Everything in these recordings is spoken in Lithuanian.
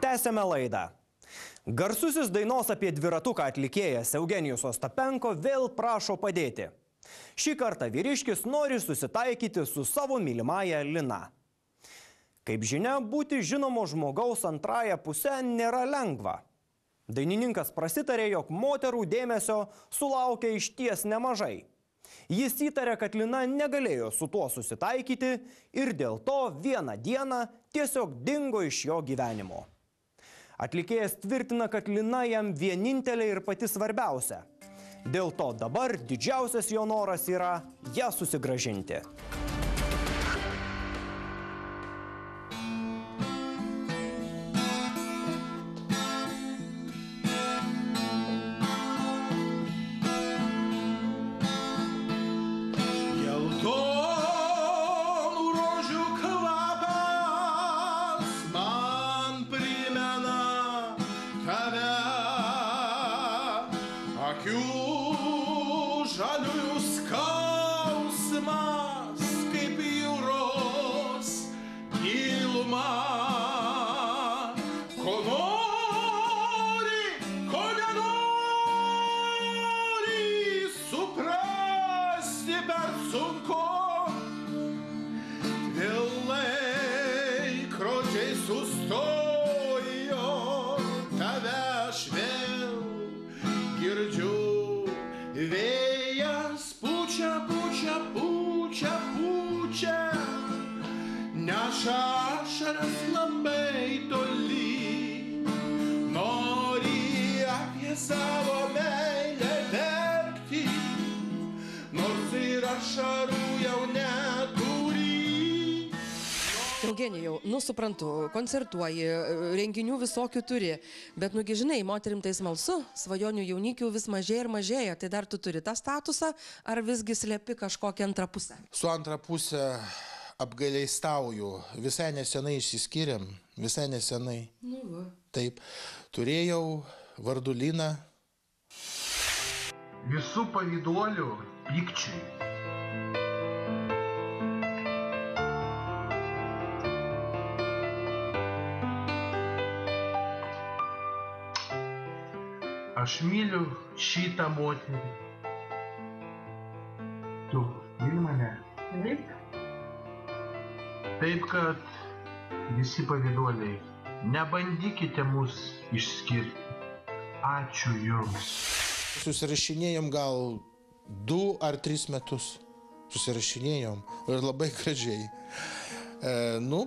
Tęsiame laidą. Garsusis dainos apie dviratuką atlikėjas Eugenijus Ostapenko vėl prašo padėti. Šį kartą vyriškis nori susitaikyti su savo mylimąja Lina. Kaip žinia, būti žinomo žmogaus antrąją pusę nėra lengva. Dainininkas prasitarė, jog moterų dėmesio sulaukia išties nemažai. Jis įtarė, kad Lina negalėjo su tuo susitaikyti ir dėl to vieną dieną tiesiog dingo iš jo gyvenimo. Atlikėjas tvirtina, kad Lina jam vienintelė ir pati svarbiausia. Dėl to dabar didžiausias jo noras yra ją susigrąžinti. Žaliųjų skausmas, kaip jūros giluma, ko nori, ko nenori, suprasti per sunku. Vėl laikrodžiai sustojo, tave aš vėl girdžiu. Vėjas pučia, pučia, pučia, pučia, neša ašaras labai toli. Nori apie savo meilę verkti, nors ir ašarų jau neturi. Eugenijau, suprantu, koncertuoji, renginių visokių turi, bet nugi žinai, moterim tai smalsu, svajonių jaunikių vis mažėja ir mažėja, tai dar tu turi tą statusą, ar visgi slepi kažkokią antrą pusę? Su antrą pusę apgailestauju, visai nesenai išsiskyrėm, visai nesenai. Nu va. Taip, turėjau vardu Liną. Visų pavyduolių pykčiai. Aš myliu šitą moterį. Tu myli mane? Taip. Taip, kad visi pavyduoliai, nebandykite mus išskirti. Ačiū jums. Susirašinėjom gal 2 ar 3 metus. Susirašinėjom ir labai gražiai.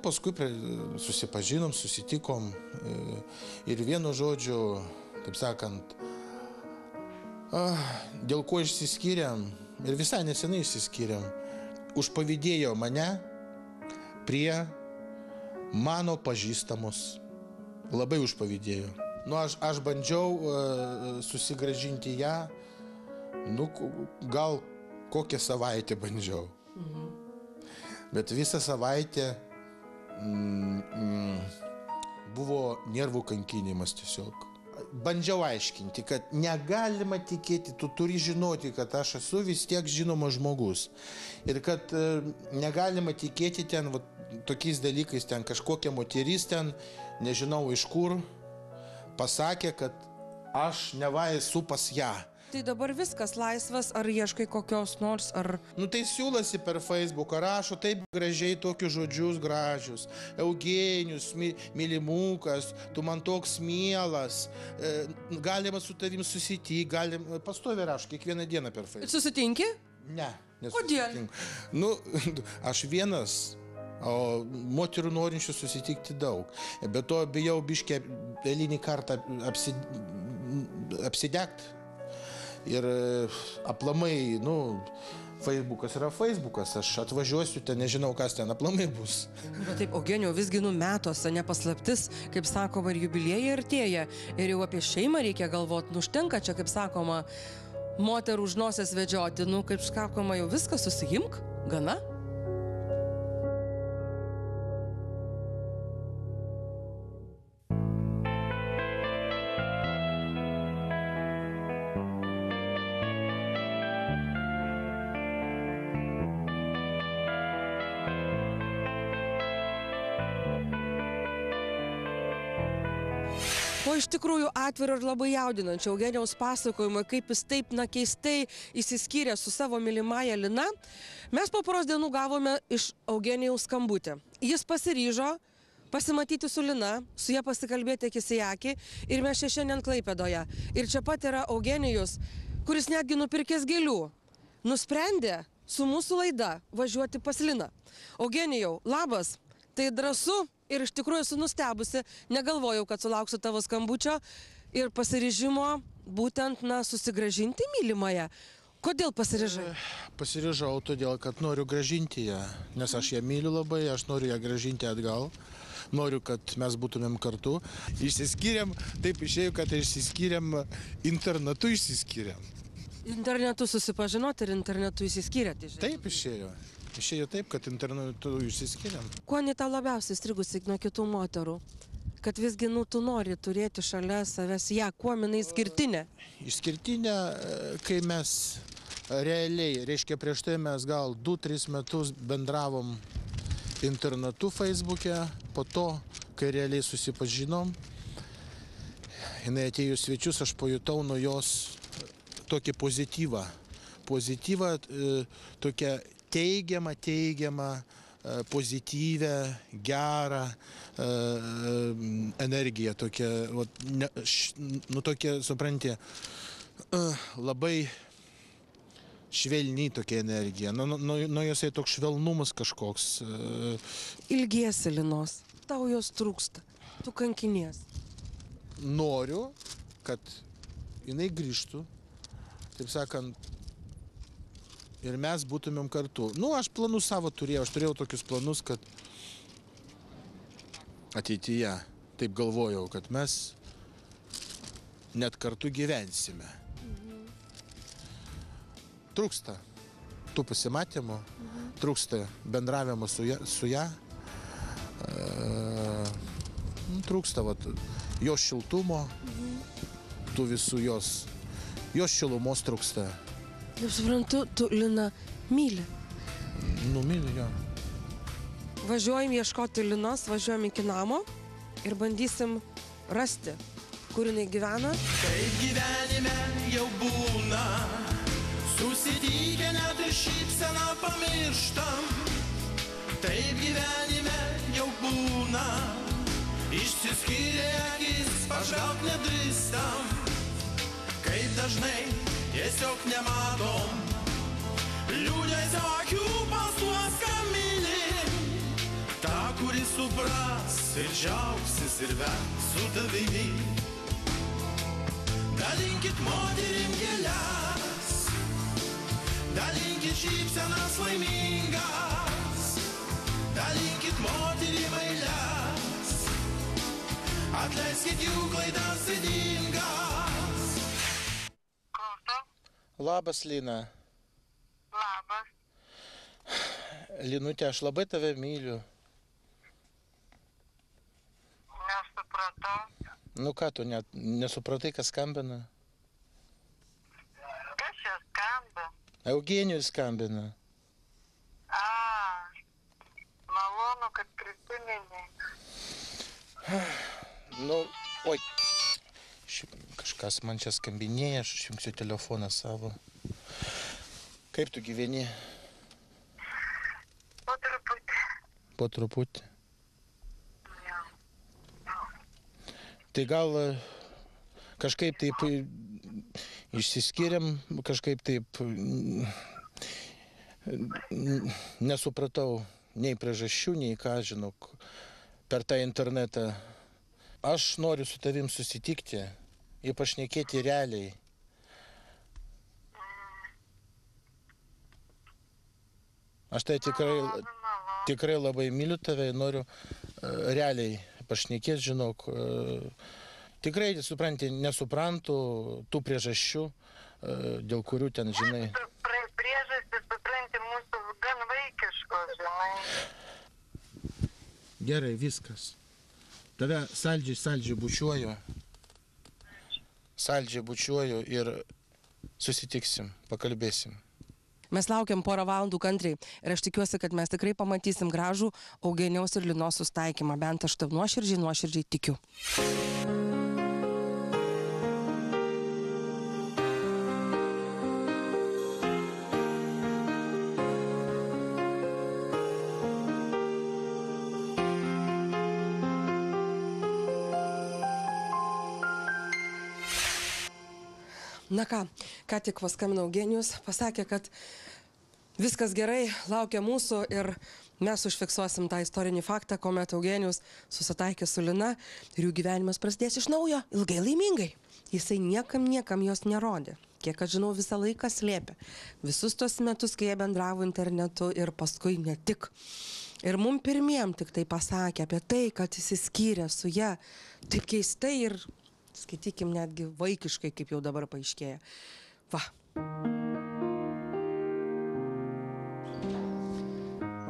Paskui susipažinom, susitikom ir vienu žodžiu, taip sakant, dėl ko išsiskyrėm ir visai nesenai išsiskyrėm, užpavydėjo mane prie mano pažįstamos. Labai užpavydėjo. Aš bandžiau susigrąžinti ją, gal kokią savaitę bandžiau. Bet visą savaitę buvo nervų kankinimas tiesiog. Bandžiau aiškinti, kad negalima tikėti, tu turi žinoti, kad aš esu vis tiek žinomas žmogus. Ir kad negalima tikėti ten tokiais dalykais, ten kažkokia moteris ten, nežinau iš kur, pasakė, kad aš neva esu pas ją. Tai dabar viskas laisvas, ar ieškai kokios nors, ar... Tai siūlasi per Facebooką, rašo taip gražiai tokius žodžius gražius. Eugenijus, mylimukas, tu man toks mielas, galima su tavim susitikti, pastoviai rašo kiekvieną dieną per Facebooką. Susitinki? Ne, nesusitinku. Kodėl? Aš vienas, o moterų norinčių susitikti daug. Be to bijau biškę eilinį kartą apsidegti. Ir aplamai, Facebookas yra Facebookas, aš atvažiuosiu ten, nežinau, kas ten aplamai bus. Bet taip, Eugenijau, visgi metuose nepaslaptis, kaip sakoma, ir jubiliejai artėja, ir jau apie šeimą reikia galvoti, užtenka čia, kaip sakoma, moterų už nosies vedžioti, kaip sakoma, jau viską susiimk, gana? Po iš tikrųjų atviro ir labai jaudinančio Eugenijaus pasakojimo, kaip jis taip keistai išsiskyrė su savo mylimąja Lina, mes po poros dienų gavome iš Eugenijaus skambutį. Jis pasiryžo pasimatyti su Lina, su ja pasikalbėti akis į akį ir mes čia šiandien Klaipėdoje. Ir čia pat yra Eugenijus, kuris netgi nupirkęs gėlių, nusprendė su mūsų laida važiuoti pas Liną. Eugenijau, labas, tai drąsu ir iš tikrųjų esu nustebusi, negalvojau, kad sulauksiu tavo skambučio ir pasiryžimo būtent susigrąžinti mylimąją. Kodėl pasiryžai? Pasiryžau todėl, kad noriu gražinti ją, nes aš ją myliu labai, aš noriu ją gražinti atgal. Noriu, kad mes būtumėm kartu. Išsiskyrėm, taip išėjo, kad išsiskyrėm, internetu išsiskyrėm. Internetu susipažinot ir internetu išsiskyrėt? Taip išėjo. Išėjo taip, kad internetu išsiskyrėm. Kuo tau labiausiai strigusi nuo kitų moterų? Kad visgi tu nori turėti šalia savęs ją, kuo jinai išskirtinė? Išskirtinė, kai mes realiai, reiškia prieš tai mes gal 2-3 metus bendravom internetu Facebook'e, po to, kai realiai susipažinom, jinai atėjo svečius, aš pajutau nuo jos tokį pozityvą. Pozityvą, tokią teigiamą, pozityvę, gerą energiją, tokia, tokia, supranti, labai švelni tokia energija, nuo josai toks švelnumas kažkoks. Ilgiesi Linos, tau jos trūksta, tu kankinies. Noriu, kad jinai grįžtų, taip sakant, ir mes būtumėm kartu. Aš planus savo turėjau, aš turėjau tokius planus, kad ateityje, taip galvojau, kad mes net kartu gyvensime. Trūksta tų pasimatymų, trūksta bendravimo su ją, trūksta jos šiltumo, tų visų jos šilumos trūksta. Kaip suprantu, tu Liną myli. Myliu jo. Važiuojam ieškoti Linos, važiuojam iki namo ir bandysim rasti, kur jinai gyvena. Kaip gyvenime jau būna, susitikę net ir šypseną pamirštam. Taip gyvenime jau būna, išsiskyrė akis, pažvelgt nedrįstam. Kaip dažnai tiesiog nematom liūdesio akių pas tuos, ką mylim. Ta, kuris supras ir džiaugsis ir verks su tavimi. Dalinkit moterim gėles, dalinkit šypsenas laimingas, dalinkit moterim eiles, atleiskit jų klaidas ydingas. Labas, Lina. Labas. Linutė, aš labai tave myliu. Nesupratau. Ką tu nesupratai, kas skambina? Kas čia skamba? Eugenijus skambina. Malonu, kad prisiminė. Oi. Kažkas man čia skambinėja, aš išjungsiu telefoną savo. Kaip tu gyveni? Po truputį. Po truputį. Jau. Tai gal kažkaip taip išsiskyrėm, kažkaip taip nesupratau nei priežasčių, nei ką, žinok, per tą internetą. Aš noriu su tavim susitikti ir pašnekėti realiai. Aš tai tikrai labai myliu tave ir noriu realiai pašnekėti, žinok. Tikrai, supranti, nesuprantu tų priežasčių, dėl kurių ten, žinai. Priežastis, supranti, mūsų gan vaikiškos, žinai. Gerai, viskas. Tave saldžiai bučiuoju. Saldžiai bučiuoju ir susitiksim, pakalbėsim. Mes laukiam porą valandų kantriai ir aš tikiuosi, kad mes tikrai pamatysim gražų Eugenijaus ir Linos susitaikymą. Bent aš taip nuoširdžiai tikiu. Na ką tik paskambino Eugenijus, pasakė, kad viskas gerai, laukia mūsų ir mes užfiksuosim tą istorinį faktą, kuomet Eugenijus susitaikė su Lina ir jų gyvenimas prasidės iš naujo, ilgai laimingai. Jisai niekam jos nerodė. Kiek aš žinau, visą laiką slėpė. Visus tos metus, kai jie bendravo internetu ir paskui ne tik. Ir mum pirmiem tik tai pasakė apie tai, kad išsiskyrė su ja. Taip keistai ir, skaitykim, netgi vaikiškai, kaip jau dabar paaiškėja. Va.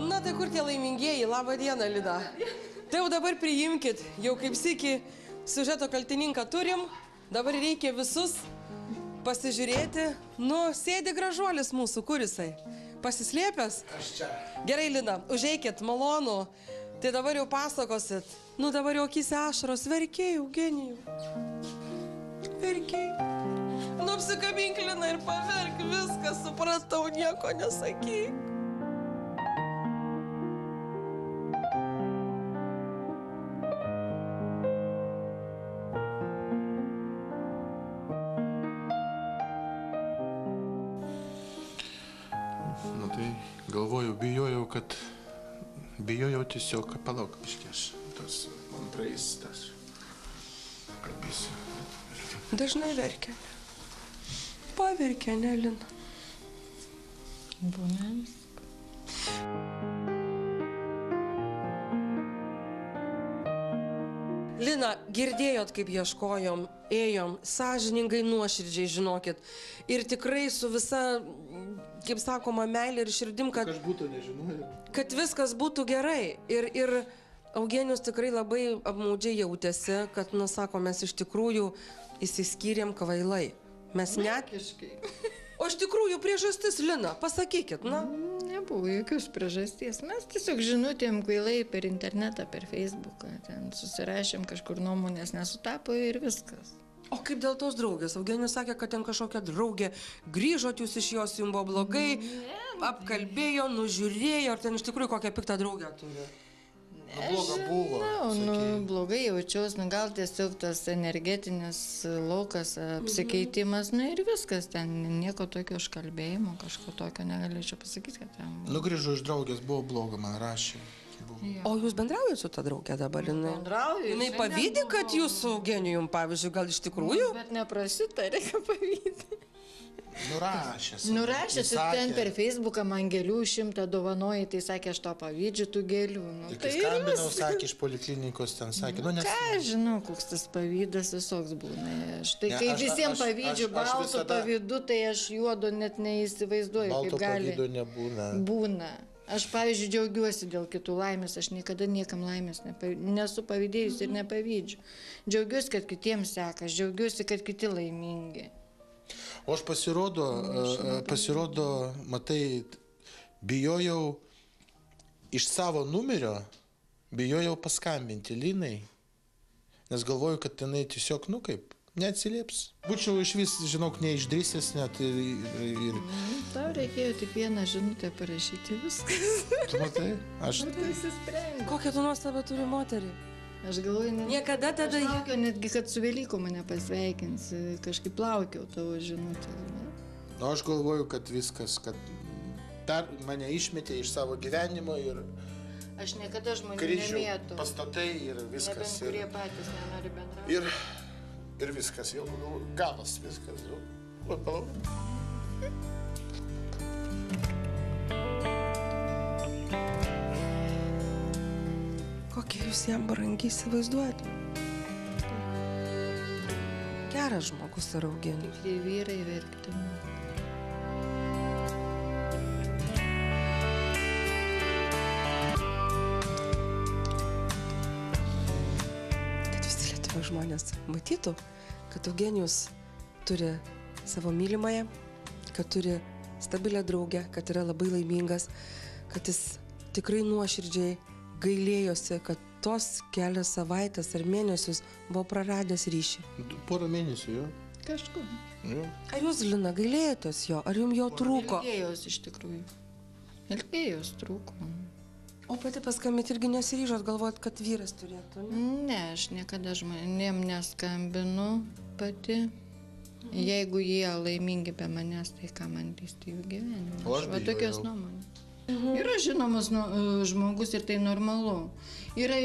Na tai kur tie laimingieji? Labą dieną, Lina. Tai jau dabar priimkit, jau kaip sykį siužeto kaltininką turim, dabar reikia visus pasižiūrėti. Nu, sėdi gražuolis mūsų, kur jisai? Pasislėpęs? Aš čia. Gerai, Lina, užeikit, malonu. Tai dabar jau pasakosit. Nu, dabar jau akyse ašaros. Verkiai, Eugenijų. Verkiai. Nu, apsikabink, Lina, ir paverk viską, supratau, nieko nesakyk. Nu tai galvojau, bijojau tiesiog, palauk, biškį aš tas man praeis tas kalbėsiu. Dažnai verkia. Paverkia, ne, Lina? Būna visko. Lina, girdėjot, kaip ieškojom, ėjom, sąžiningai, nuoširdžiai, žinokit. Ir tikrai su visa, kaip sakoma, meilė ir širdim, kad... Aš būtų nežinojau. Kad viskas būtų gerai. Ir Eugenijus tikrai labai apmaudžiai jautėsi, kad, nu, sako, mes iš tikrųjų įsiskyrėm kvailai. Mes net... O iš tikrųjų priežastis, Lina, pasakykit, na. Nebuvo jokios priežasties. Mes tiesiog žinutėm kvailai per internetą, per Facebooką. Ten susirašėm kažkur nuomonės nesutapo ir viskas. O kaip dėl tos draugės? Eugenijus sakė, kad ten kažkokia draugė. Grįžot jūs iš jos, jums buvo blogai, apkalbėjo, nužiūrėjo, ar ten iš tikrųjų kokią piktą draugę turi? Bloga buvo. Blogai jaučiaus, gal tiesiog tas energetinis laukas, apsikeitimas, ir viskas, ten nieko tokio užkalbėjimo, kažko tokio negalėčiau pasakyti, kad ten... Grįžau iš draugės, buvo bloga, man rašė. O jūs bendraujate su ta draugė dabar, Linai? Bendrauju. Jinai pavydi, kad jūs su Eugenijum, pavyzdžiui, gal iš tikrųjų? Bet neprasitarė, ką pavydi. Nurašęs. Nurašęs ir ten per Facebooką man gėlių 100 dovanoji, tai sakė, aš to pavydžiu tų gėlių. Tai skambinau, sakė, iš poliklinikos ten sakė, nes... Ką žinau, koks tas pavydas visoks būna. Tai kai visiems pavydžiu balto pavydu, tai aš juodo net neįsivaizduoju, kaip gali. Balto pavydo nebūna. Būna. Aš, pavyzdžiui, džiaugiuosi dėl kitų laimės, aš niekada niekam laimės nesu pavydėjus ir nepavydžiu. Džiaugiuosi, kad kitiems seka, aš džiaugiuosi, kad kiti laimingi. O aš pasirodo, matai, bijojau iš savo numerio, bijojau paskambinti Linai, nes galvoju, kad jinai tiesiog, neatsilieps. Būčiau iš vis, žinok, neišdrįsęs net ir... Tau reikėjo tik vieną žinutę parašyti viskas. Tu matai? Aš... Tu įsisprendai. Kokią tu nuostabą turi moterį? Aš galvoju, niekada tada... Aš laukiau netgi, kad su Velyku mane pasveikins, kažkaip laukiau tavo žinutę. Nu, aš galvoju, kad viskas, kad dar mane išmetė iš savo gyvenimo ir... Aš niekada žmonių kryžių nemėtų. Pastatai ir viskas. Nebent kurie patys nenori bendrauti. Ir viskas, jau galas viskas. O, palauk. Kokie jūs jam brangiai įsivaizduojat? Geras žmogus yra Eugenijus. Tik tie vyrai verkti. Kad visi Lietuvos žmonės matytų, kad Eugenijus turi savo mylimąją, kad turi stabilią draugę, kad yra labai laimingas, kad jis tikrai nuoširdžiai gailėjosi, kad tos kelias savaitės ar mėnesius buvo praradęs ryšį. Porą mėnesių, jo. Kažkur. Jo. Ar jūs, Lina, gailėjotės jo? Ar jums jo trūko? Ilgėjos iš tikrųjų. Ilgėjos trūko. O pati paskambėt irgi nesiryžot galvot, kad vyras turėtų, ne? Ne, aš niekada žmonėm neskambinu pati. Jeigu jie laimingi be manęs, tai ką man lysti jų gyvenimą. O aš Va bijojau. tokios nuomonės. Yra žinomas žmogus ir tai normalu. Yra,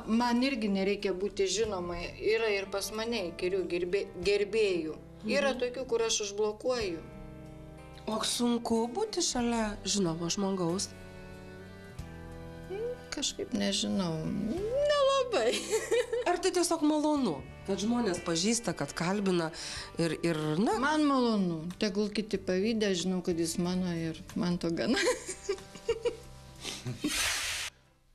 man irgi nereikia būti žinomai. Yra ir pas mane įkyrių gerbėjų. Yra tokių, kur aš užblokuoju. O sunku būti šalia žinomo žmogaus. Kažkaip nežinau. Nelabai. Ar tai tiesiog malonu, kad žmonės pažįsta, kad kalbina ir na. Man malonu. Tegul kiti pavydė, žinau, kad jis mano ir man to gana.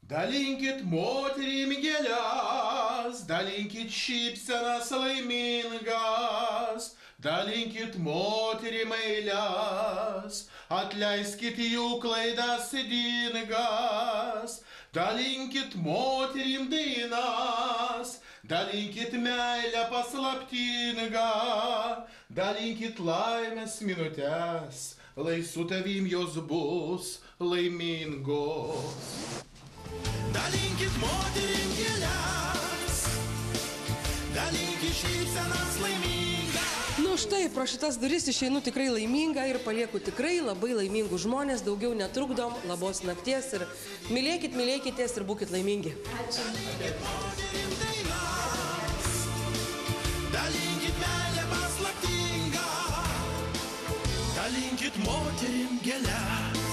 Dalinkit moterim gėles, dalinkit šypsenas laimingas, dalinkit moterim eiles, atleiskit jų klaidas ydingas, dalinkit moterim dainas, dalinkit meilę paslaptingą, dalinkit laimės minutes, lai su tavim jos bus laimingos. Dalinkit moterim gėles, dalinkit šypsenas laimingas. Nu štai, pro šitas duris išeinu tikrai laiminga ir palieku tikrai labai laimingų žmonės, daugiau netrukdom, labos nakties ir mylėkitės ir būkit laimingi. Dalinkit moterim dainas, dalinkit meilę paslaptingą, dalinkit moterim gėles.